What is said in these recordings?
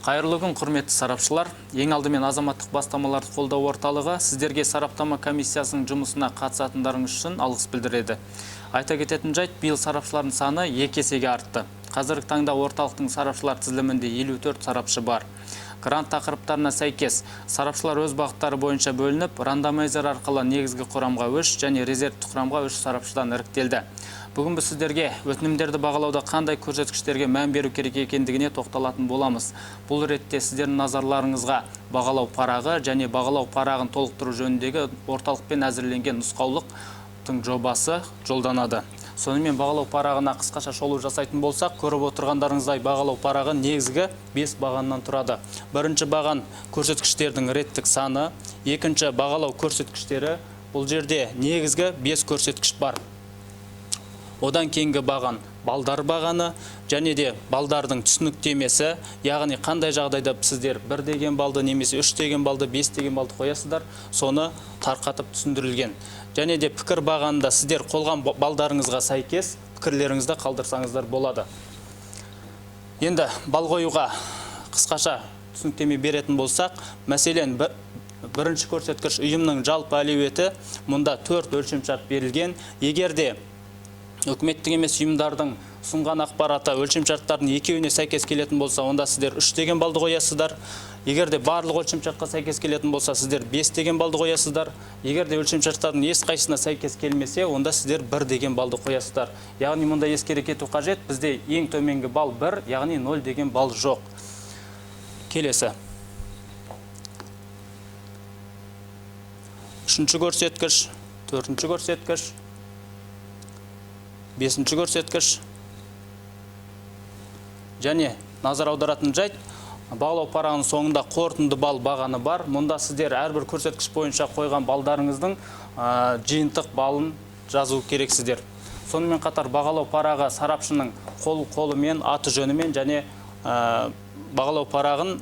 Қайырлы күн, құрметті сарапшылар. Ең алдымен азаматтық бастамаларды қолдау орталығы сіздерге сараптама комиссиясының жұмысына қатысатындарыңыз үшін алғыс білдіреді. Айта кететін жайт, биыл сарапшылардың саны 2 есеге артты. Қазіргі таңда орталықтың сарапшылар тізілімінде 54 сарапшы бар. Грант тақырыптарына сәйкес, сарапшылар өз бағыттары бойынша бөлініп, рандомайзер арқылы негізгі құрамға 3 және резервті құрамға 3 сарапшыдан іріктелді. Бүгін біз сіздерге өтінімдерді бағалауда қандай көрсеткіштерге мән беру керек екендігіне тоқталатын боламыз. Бұл ретте сіздердің назарларыңызға бағалау парағы және бағалау парағын толықтыру жөніндегі орталықпен әзірленген нұсқаулықтың жобасы жолданады. Сонымен бағалау парағына қысқаша шолу жасайтын болсақ, көріп отырғандарыңыздай бағалау парағы негізгі 5 бағаннан тұрады. Бірінші баған көрсеткіштердің реттік саны, екінші бағалау көрсеткіштері, бұл жерде негізгі 5 көрсеткіш бар. Одан кейінгі баған балдар бағаны және де балдардың түсініктемесі, яғни қандай жағдайда сіздер 1 деген балды немесе 3 деген балды, 5 деген балды қоясыздар, соны тарқатып түсіндірілген. Және де пікір бағанында сіздер қолған балдарыңызға сәйкес пікірлеріңізді қалдырсаңыздар болады. Енді бал қоюға қысқаша түсініктеме беретін болсақ, мәселен бірінші көрсеткіш ұйымның жалпы әлеуеті, мұнда 4 өлшемшарт берілген. Егерде үкіметтік емес ұйымдардың ұсынған ақпараты өлшемшарттардың екеуіне сәйкес келетін болса, онда сіздер 3 деген балды қоясыздар. Егерде барлық өлшемшартқа сәйкес келетін болса, сіздер 5 деген балды қоясыздар. Егерде өлшемшарттардың ешқайсысына сәйкес келмесе, онда сіздер 1 деген балды қоясыздар. Яғни мұнда ескере кету қажет, бізде ең төменгі бал 1, яғни 0 деген бал жоқ. Келесі. Үшінші көрсеткіш, төртінші көрсеткіш, 5-ші көрсеткіш. Және назар аударатын жайт, бағалау парағының соңында қорытынды бал бағаны бар. Мұнда сіздер әрбір көрсеткіш бойынша қойған балдарыңыздың жиынтық балын жазу керексіздер. Сонымен қатар бағалау парағы сарапшының қолымен, аты жөнімен және бағалау парағын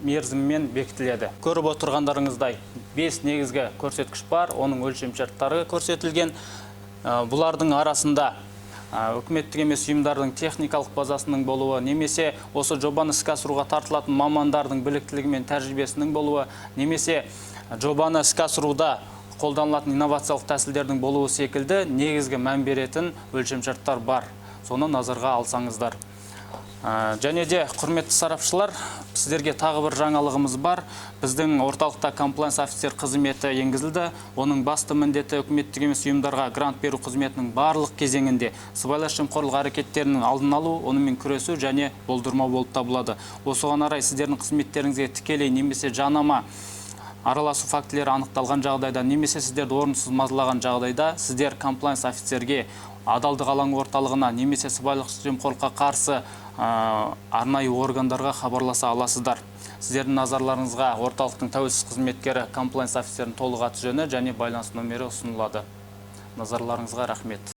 мерзімімен бекітіледі. Көріп отырғандарыңыздай 5 негізгі көрсеткіш бар, оның өлшемшарттары көрсетілген. Бұлардың арасында үкіметтік емес ұйымдардың техникалық базасының болуы, немесе осы жобаны іске асыруға тартылатын мамандардың біліктілігі мен тәжірибесінің болуы, немесе жобаны іске асыруда қолданылатын инновациялық тәсілдердің болуы секілді негізгі мән беретін өлшемшарттар бар. Соны назарға алсаңыздар. Және де, құрметті сарапшылар, сіздерге тағы бір жаңалығымыз бар. Біздің орталықта комплайнс офицер қызметі енгізілді. Оның басты міндеті үкіметтік емес ұйымдарға грант беру қызметінің барлық кезеңінде сыбайлас жемқорлық әрекеттерінің алдын алу, онымен күресу және болдырмау болып табылады. Осыған орай сіздердің қызметтеріңізге тікелей немесе жанама араласу фактілері анықталған жағдайда, немесе сіздерді орынсыз мазалаған жағдайда, сіздер комплайнс офицерге, адалдық алаңы орталығына, немесе сыбайлас жемқорлыққа қарсы арнайы органдарға хабарласа аласыздар. Сіздердің назарларыңызға орталықтың тәуелсіз қызметкері комплайнс офицерінің толық аты жөні және байланыс нөмірі ұсынылады. Назарларыңызға рахмет.